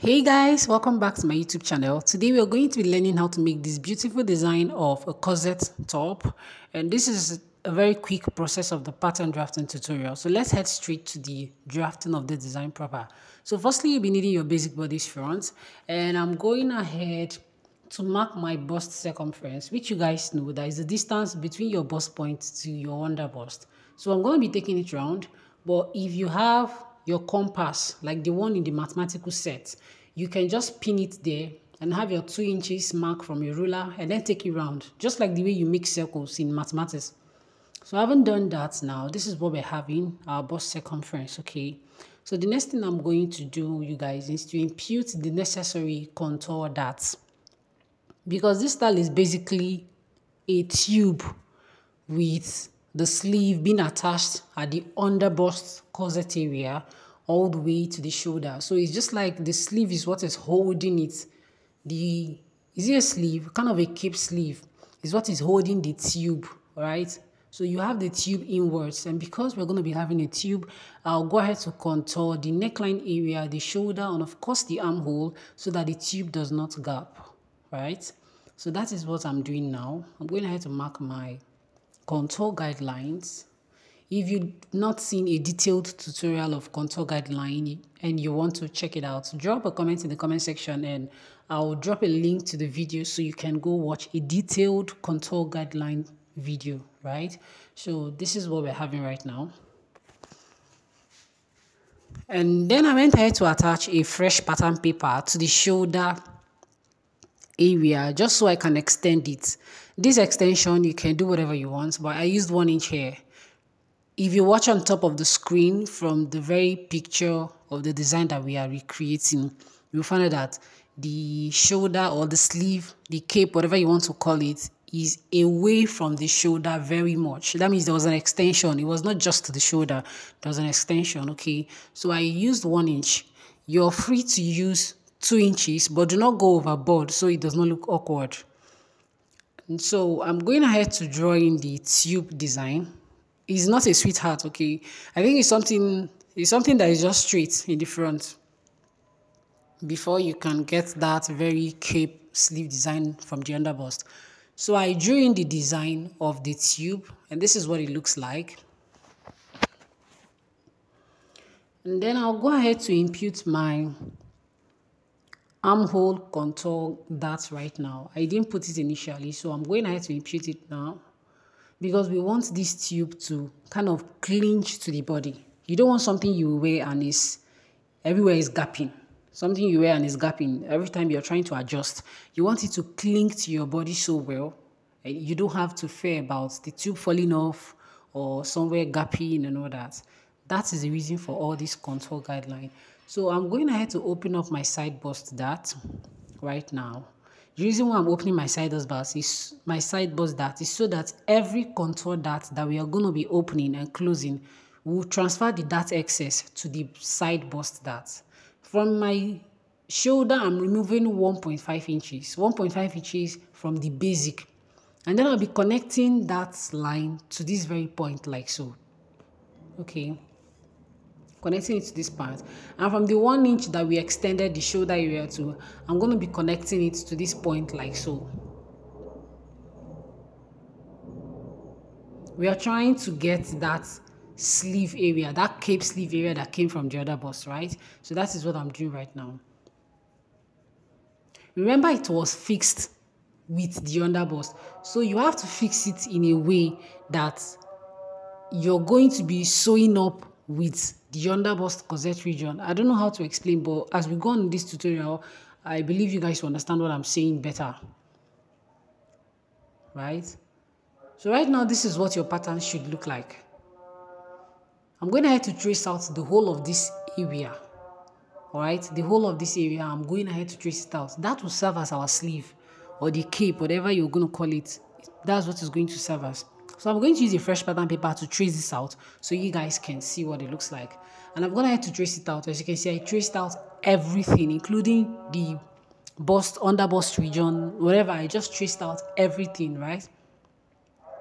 Hey guys, welcome back to my YouTube channel. Today we are going to be learning how to make this beautiful design of a corset top, and this is a very quick process of the pattern drafting tutorial. So let's head straight to the drafting of the design proper. So firstly, you'll be needing your basic bodice front, and I'm going ahead to mark my bust circumference, which you guys know that is the distance between your bust point to your under bust. So I'm going to be taking it round, but if you have your compass like the one in the mathematical set, you can just pin it there and have your 2 inches mark from your ruler and then take it round, just like the way you make circles in mathematics. So I haven't done that now. This is what we're having, our bust circumference, okay? So the next thing I'm going to do, you guys, is to impute the necessary contour darts, because this style is basically a tube with the sleeve being attached at the under bust corset area all the way to the shoulder. So it's just like the sleeve is what is holding it. Is it a sleeve? Kind of a cape sleeve is what is holding the tube, right? So you have the tube inwards, and because we're going to be having a tube, I'll go ahead to contour the neckline area, the shoulder, and of course the armhole, so that the tube does not gap, right? So that is what I'm doing now. I'm going ahead to mark my contour guidelines. If you've not seen a detailed tutorial of contour guideline and you want to check it out, drop a comment in the comment section and I'll drop a link to the video so you can go watch a detailed contour guideline video, right? So this is what we're having right now. And then I went ahead to attach a fresh pattern paper to the shoulder area just so I can extend it. This extension, you can do whatever you want, but I used 1 inch here. If you watch on top of the screen from the very picture of the design that we are recreating, you'll find out that the shoulder or the sleeve, the cape, whatever you want to call it, is away from the shoulder very much. That means there was an extension. It was not just to the shoulder, there was an extension, okay? So I used 1 inch. You're free to use 2 inches, but do not go overboard so it does not look awkward. And so I'm going ahead to draw in the tube design. It's not a sweetheart, okay? I think it's something that is just straight in the front before you can get that very cape sleeve design from the underbust. So I drew in the design of the tube, and this is what it looks like. And then I'll go ahead to impute my armhole contour dart right now. I didn't put it initially, so I'm going ahead to impute it now because we want this tube to kind of clinch to the body. You don't want something you wear and everywhere is gapping. Something you wear and is gapping every time you're trying to adjust. You want it to cling to your body so well. You don't have to fear about the tube falling off or somewhere gapping and all that. That is the reason for all this contour guideline. So I'm going ahead to open up my side bust dart right now. The reason why I'm opening my side bust dart is so that every contour dart that we are going to be opening and closing will transfer the dart excess to the side bust dart. From my shoulder, I'm removing 1.5 inches. 1.5 inches from the basic. And then I'll be connecting that line to this very point like so. Okay. Connecting it to this part, and from the 1 inch that we extended the shoulder area to, I'm going to be connecting it to this point like so. We are trying to get that sleeve area, that cape sleeve area that came from the other bust, right? So that is what I'm doing right now. Remember, it was fixed with the under bust, so you have to fix it in a way that you're going to be sewing up with the under bust corset region. I don't know how to explain, but as we go on in this tutorial, I believe you guys will understand what I'm saying better, right? So right now, this is what your pattern should look like. I'm going ahead to trace out the whole of this area, all right? The whole of this area, I'm going ahead to trace it out. That will serve as our sleeve or the cape, whatever you're going to call it. That's what is going to serve us. So I'm going to use a fresh pattern paper to trace this out so you guys can see what it looks like. And I'm going to have to trace it out. As you can see, I traced out everything, including the bust, under bust region, whatever. I just traced out everything, right?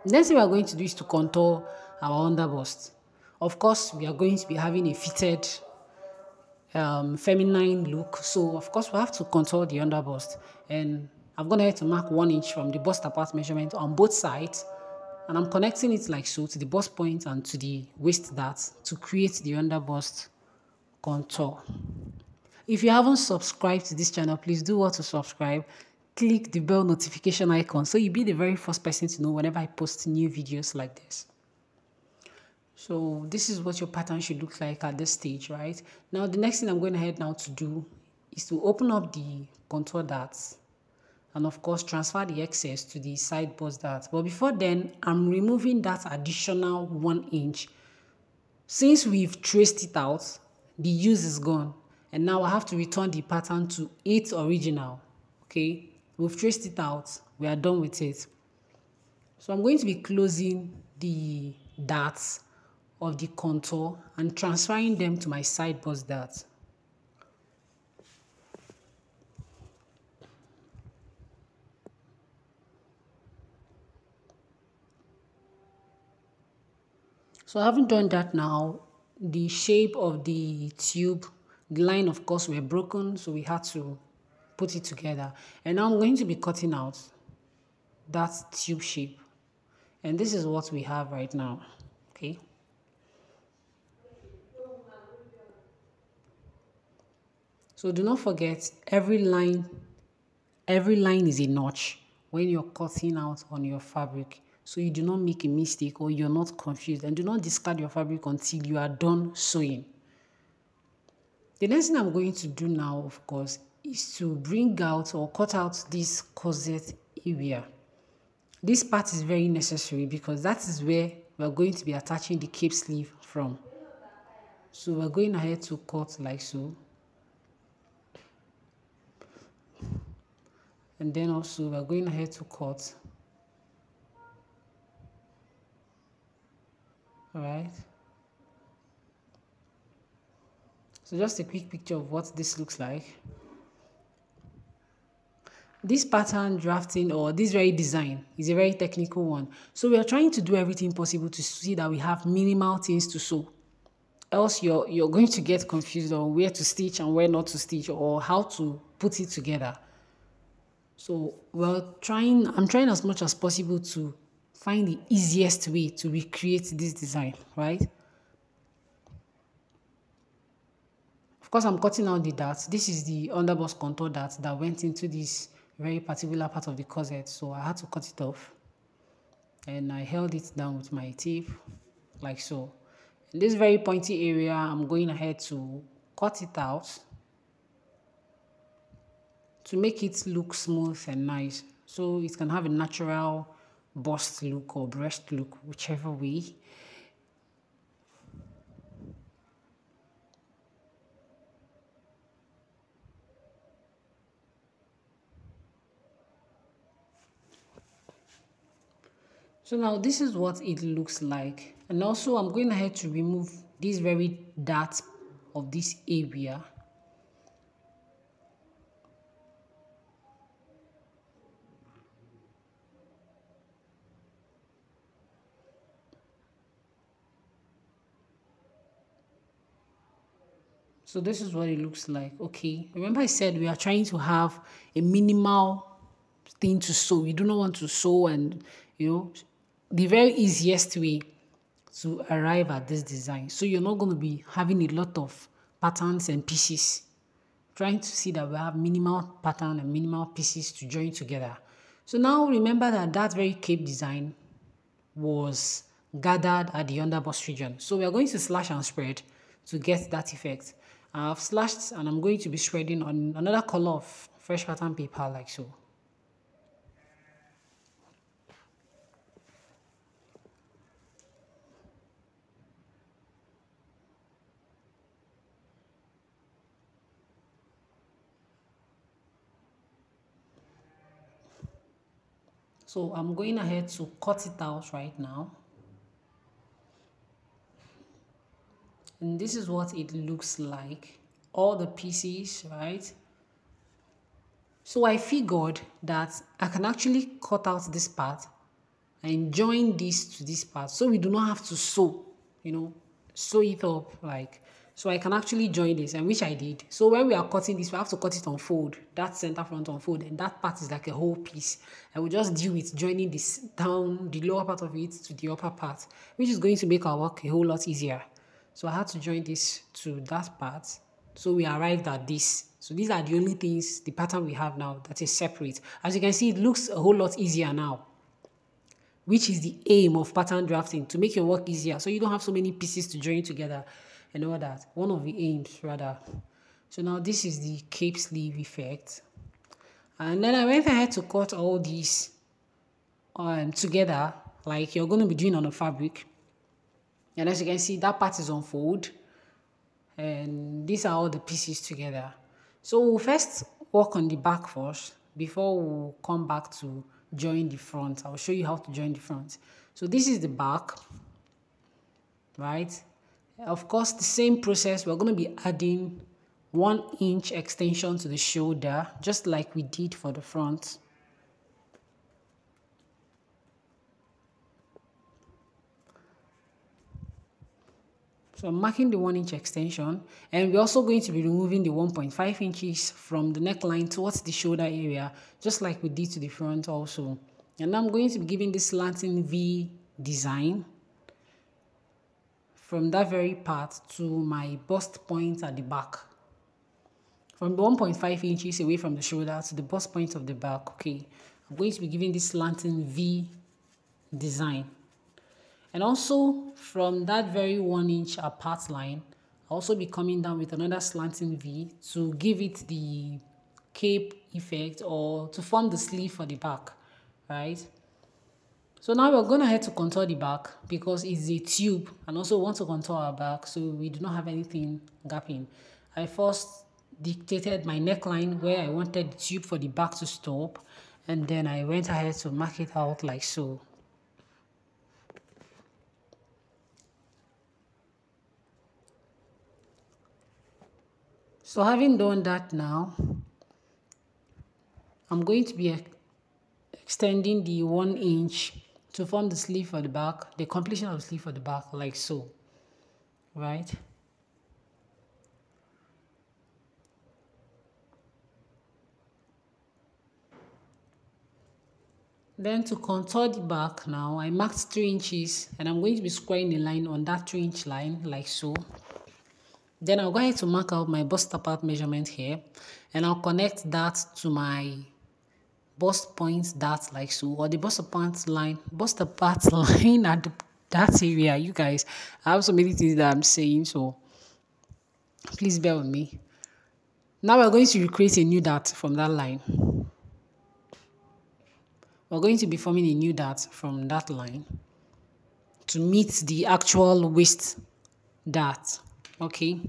The next thing we are going to do is to contour our under bust. Of course, we are going to be having a fitted feminine look. So of course we have to contour the under bust, and I've gone ahead to mark 1 inch from the bust apart measurement on both sides, and I'm connecting it like so to the bust point and to the waist dart to create the under bust contour. If you haven't subscribed to this channel, please do what to subscribe. Click the bell notification icon so you'll be the very first person to know whenever I post new videos like this. So this is what your pattern should look like at this stage, right? Now the next thing I'm going ahead now to do is to open up the contour darts and of course transfer the excess to the side bust dart. But before then, I'm removing that additional 1 inch. Since we've traced it out, the use is gone. And now I have to return the pattern to its original. Okay, we've traced it out. We are done with it. So I'm going to be closing the darts of the contour and transferring them to my side bust dart. So having done that now, the shape of the tube, the line of course were broken, so we had to put it together. And now I'm going to be cutting out that tube shape. And this is what we have right now, okay? So do not forget, every line is a notch when you're cutting out on your fabric. So you do not make a mistake or you're not confused, and do not discard your fabric until you are done sewing. The next thing I'm going to do now, of course, is to bring out or cut out this corset area. This part is very necessary because that is where we're going to be attaching the cape sleeve from. So we're going ahead to cut like so. And then also we're going ahead to cut. All right. So just a quick picture of what this looks like. This pattern drafting or this very design is a very technical one. So we are trying to do everything possible to see that we have minimal things to sew. Else you're going to get confused on where to stitch and where not to stitch or how to put it together. So I'm trying as much as possible to find the easiest way to recreate this design, right? Of course, I'm cutting out the darts. This is the underbust contour dart that went into this very particular part of the corset, so I had to cut it off. And I held it down with my tape, like so. In this very pointy area, I'm going ahead to cut it out to make it look smooth and nice, so it can have a natural bust look or breast look, whichever way. So now this is what it looks like, and also I'm going ahead to remove this very dart of this area. So this is what it looks like. Okay, remember I said we are trying to have a minimal thing to sew. We do not want to sew, and the very easiest way to arrive at this design. So you're not going to be having a lot of patterns and pieces. Trying to see that we have minimal pattern and minimal pieces to join together. So now remember that very cape design was gathered at the underbust region. So we are going to slash and spread to get that effect. I've slashed and I'm going to be spreading on another color of fresh pattern paper like so. So I'm going ahead to cut it out right now. And this is what it looks like. All the pieces, right? So I figured that I can actually cut out this part and join this to this part, so we do not have to sew, sew it up like So I can actually join this, and which I did. So when we are cutting this, we have to cut it on fold, that center front on fold, and that part is like a whole piece. And we just deal with joining this down, the lower part of it to the upper part, which is going to make our work a whole lot easier. So I had to join this to that part. So we arrived at this. So these are the only things, the pattern we have now that is separate. As you can see, it looks a whole lot easier now, which is the aim of pattern drafting, to make your work easier so you don't have so many pieces to join together and all that. One of the aims, rather. So now this is the cape sleeve effect. And then I went ahead to cut all these together, like you're going to be doing on a fabric. And as you can see, that part is on fold. And these are all the pieces together. So we'll first work on the back first before we'll come back to join the front. I'll show you how to join the front. So this is the back, right? Of course, the same process, we're going to be adding 1 inch extension to the shoulder, just like we did for the front. So I'm marking the 1 inch extension, and we're also going to be removing the 1.5 inches from the neckline towards the shoulder area, just like we did to the front also. And I'm going to be giving this slanting V design from that very part to my bust point at the back. From the 1.5 inches away from the shoulder to the bust point of the back, okay. I'm going to be giving this slanting V design. And also from that very 1 inch apart line, I'll also be coming down with another slanting V to give it the cape effect, or to form the sleeve for the back, right? So now we're going ahead to contour the back because it's a tube, and also want to contour our back so we do not have anything gapping. I first dictated my neckline where I wanted the tube for the back to stop, and then I went ahead to mark it out like so. So having done that now, I'm going to be extending the 1 inch to form the sleeve for the back, the completion of the sleeve for the back, like so, right? Then to contour the back now, I marked 3 inches, and I'm going to be squaring a line on that 3 inch line, like so. Then I'll go ahead to mark out my bust apart measurement here, and I'll connect that to my bust point, that like so, or the bust apart line at that area. You guys, I have so many things that I'm saying, so please bear with me. Now we're going to recreate a new dart from that line. We're going to be forming a new dart from that line to meet the actual waist dart. Okay.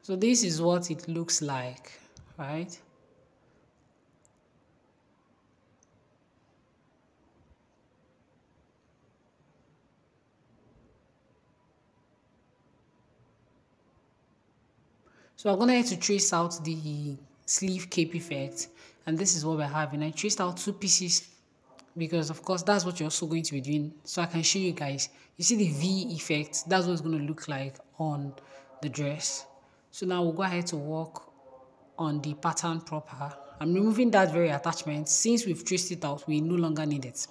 So this is what it looks like, right? So I'm going to trace out the sleeve cape effect, and this is what we're having. I traced out 2 pieces because of course that's what you're also going to be doing, so I can show you guys. You see the V effect, that's what it's going to look like on the dress. So now we'll go ahead to work on the pattern proper. I'm removing that very attachment. Since we've traced it out, we no longer need it.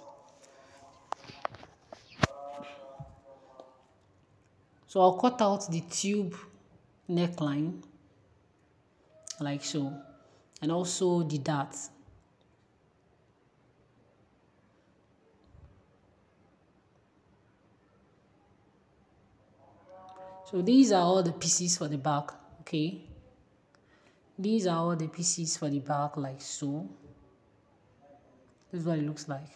So I'll cut out the tube neckline like so, and also the dart. So these are all the pieces for the back, okay? These are all the pieces for the back, like so. This is what it looks like.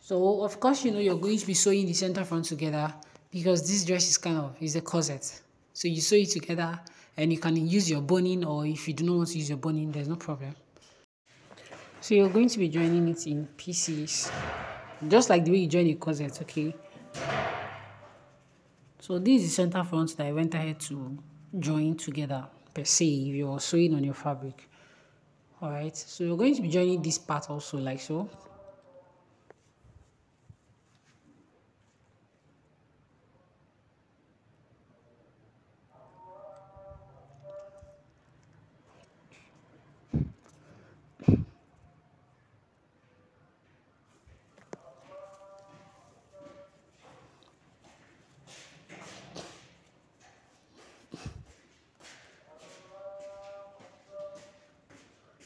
So of course, you know, you're going to be sewing the center front together because this dress is a corset. So you sew it together, and you can use your boning, or if you do not want to use your boning, there's no problem. So you're going to be joining it in pieces, just like the way you join a corset, okay? So this is the center front that I went ahead to join together per se if you're sewing on your fabric. Alright, so you're going to be joining this part also like so.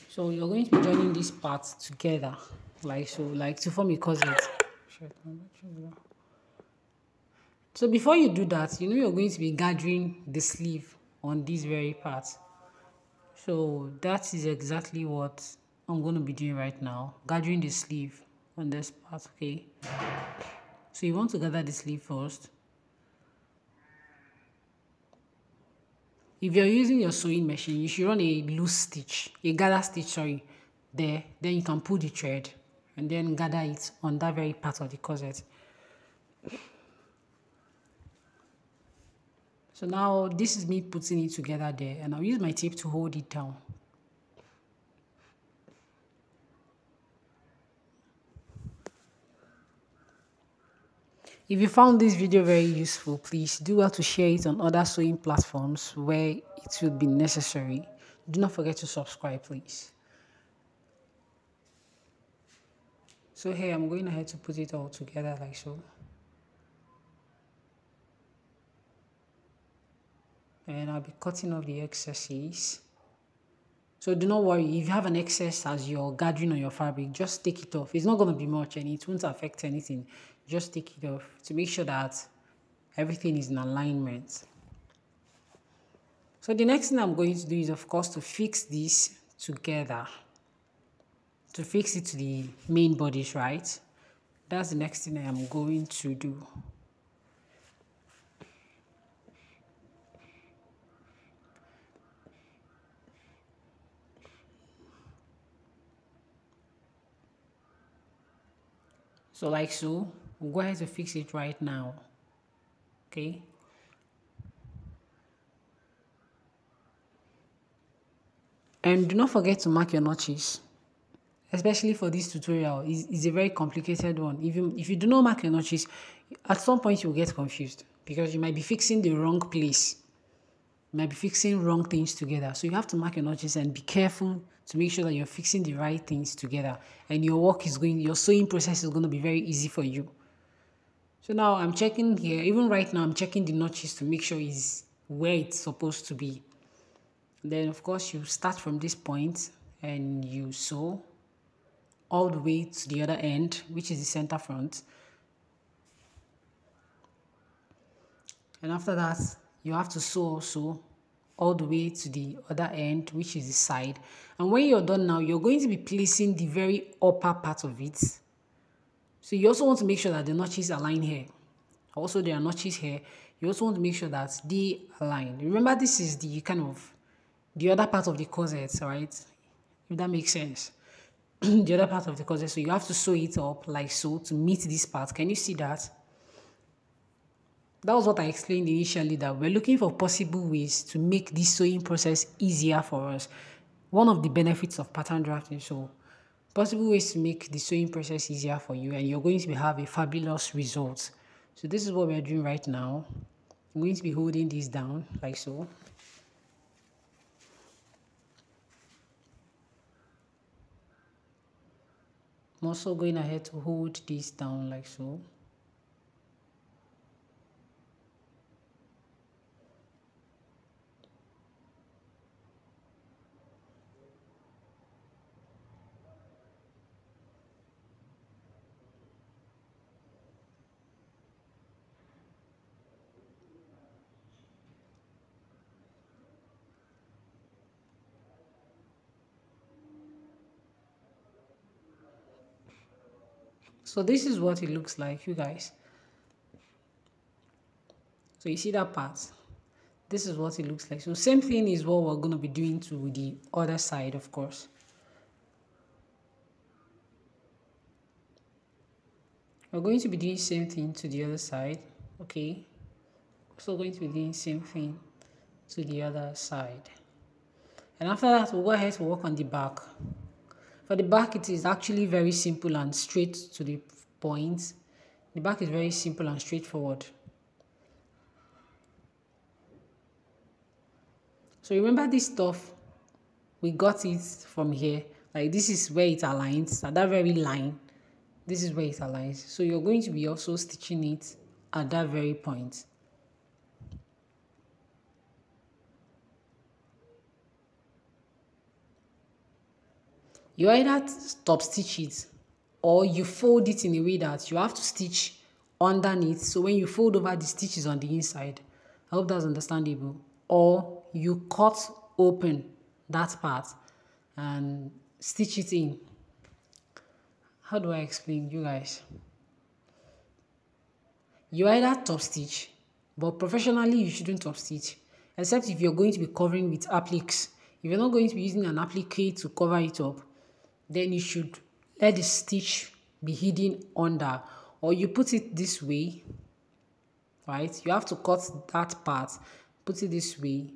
So you're going to be joining these parts together like so, like to form a corset. So before you do that, you know you're going to be gathering the sleeve on this very part. So that is exactly what I'm going to be doing right now, gathering the sleeve on this part, okay? So you want to gather the sleeve first. If you're using your sewing machine, you should run a loose stitch, a gather stitch, sorry, there. Then you can pull the thread and then gather it on that very part of the corset. So now this is me putting it together there, and I'll use my tape to hold it down. If you found this video very useful, please do well to share it on other sewing platforms where it will be necessary. Do not forget to subscribe, please. So here I'm going ahead to put it all together like so. And I'll be cutting off the excesses. So do not worry, if you have an excess as you're gathering on your fabric, just take it off. It's not going to be much and it won't affect anything. Just take it off to make sure that everything is in alignment. So the next thing I'm going to do is, of course, to fix this together. To fix it to the main bodies, right? That's the next thing I am going to do. So like so, we'll go ahead to fix it right now. Okay. And do not forget to mark your notches. Especially for this tutorial, it's a very complicated one. If you do not mark your notches, at some point you'll get confused because you might be fixing the wrong place. You might be fixing wrong things together. So you have to mark your notches and be careful to make sure that you're fixing the right things together and your sewing process is going to be very easy for you. So now I'm checking here, even right now I'm checking the notches to make sure it's where it's supposed to be. Then of course you start from this point and you sew all the way to the other end, which is the center front. And after that, you have to sew also all the way to the other end, which is the side. And when you're done now, you're going to be placing the very upper part of it. So you also want to make sure that the notches align here. Also, there are notches here. You also want to make sure that they align. Remember, this is the kind of the other part of the corset, right? If that makes sense. The other part of the corset. So you have to sew it up like so to meet this part. Can you see that? That was what I explained initially, that we're looking for possible ways to make this sewing process easier for us. One of the benefits of pattern drafting. So possible ways to make the sewing process easier for you, and you're going to have a fabulous result. So this is what we're doing right now. I'm going to be holding this down like so. I'm also going ahead to hold this down like so. So this is what it looks like, you guys. So you see that part? This is what it looks like. So same thing is what we're going to be doing to the other side, of course. We're going to be doing the same thing to the other side, okay? So going to be doing same thing to the other side. And after that, we'll go ahead to work on the back. For the back, it is actually very simple and straight to the point. The back is very simple and straightforward. So remember this stuff, we got it from here. Like this is where it aligns, at that very line. This is where it aligns. So you're going to be also stitching it at that very point. You either top stitch it or you fold it in a way that you have to stitch underneath. So when you fold over, the stitch is on the inside. I hope that's understandable. Or you cut open that part and stitch it in. How do I explain, you guys? You either top stitch, but professionally you shouldn't top stitch, except if you're going to be covering with appliques. If you're not going to be using an applique to cover it up, then you should let the stitch be hidden under, or you put it this way, right? You have to cut that part, put it this way.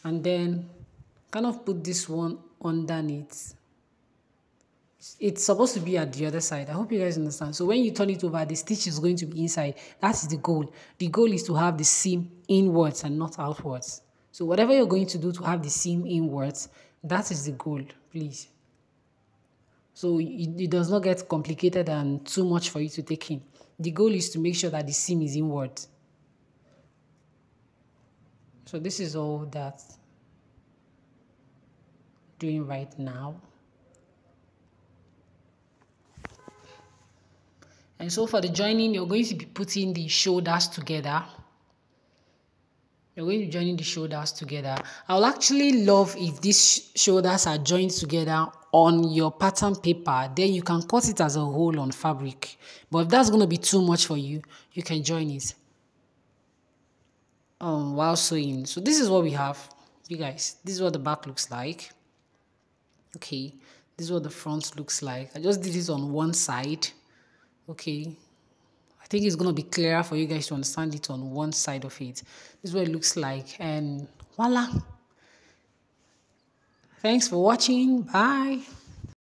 And then kind of put this one underneath. It's supposed to be at the other side. I hope you guys understand. So when you turn it over, the stitch is going to be inside. That is the goal. The goal is to have the seam inwards and not outwards. So whatever you're going to do to have the seam inwards, that is the goal, please. So it does not get complicated and too much for you to take in. The goal is to make sure that the seam is inwards. So this is all that doing right now. And so for the joining, you're going to be putting the shoulders together. You're going to be joining the shoulders together. I will actually love if these shoulders are joined together on your pattern paper. Then you can cut it as a whole on fabric. But if that's going to be too much for you, you can join it while sewing. So this is what we have, you guys. This is what the back looks like. Okay, this is what the front looks like. I just did it on one side. Okay, I think it's going to be clearer for you guys to understand it on one side of it. This is what it looks like, and voila. Thanks for watching. Bye.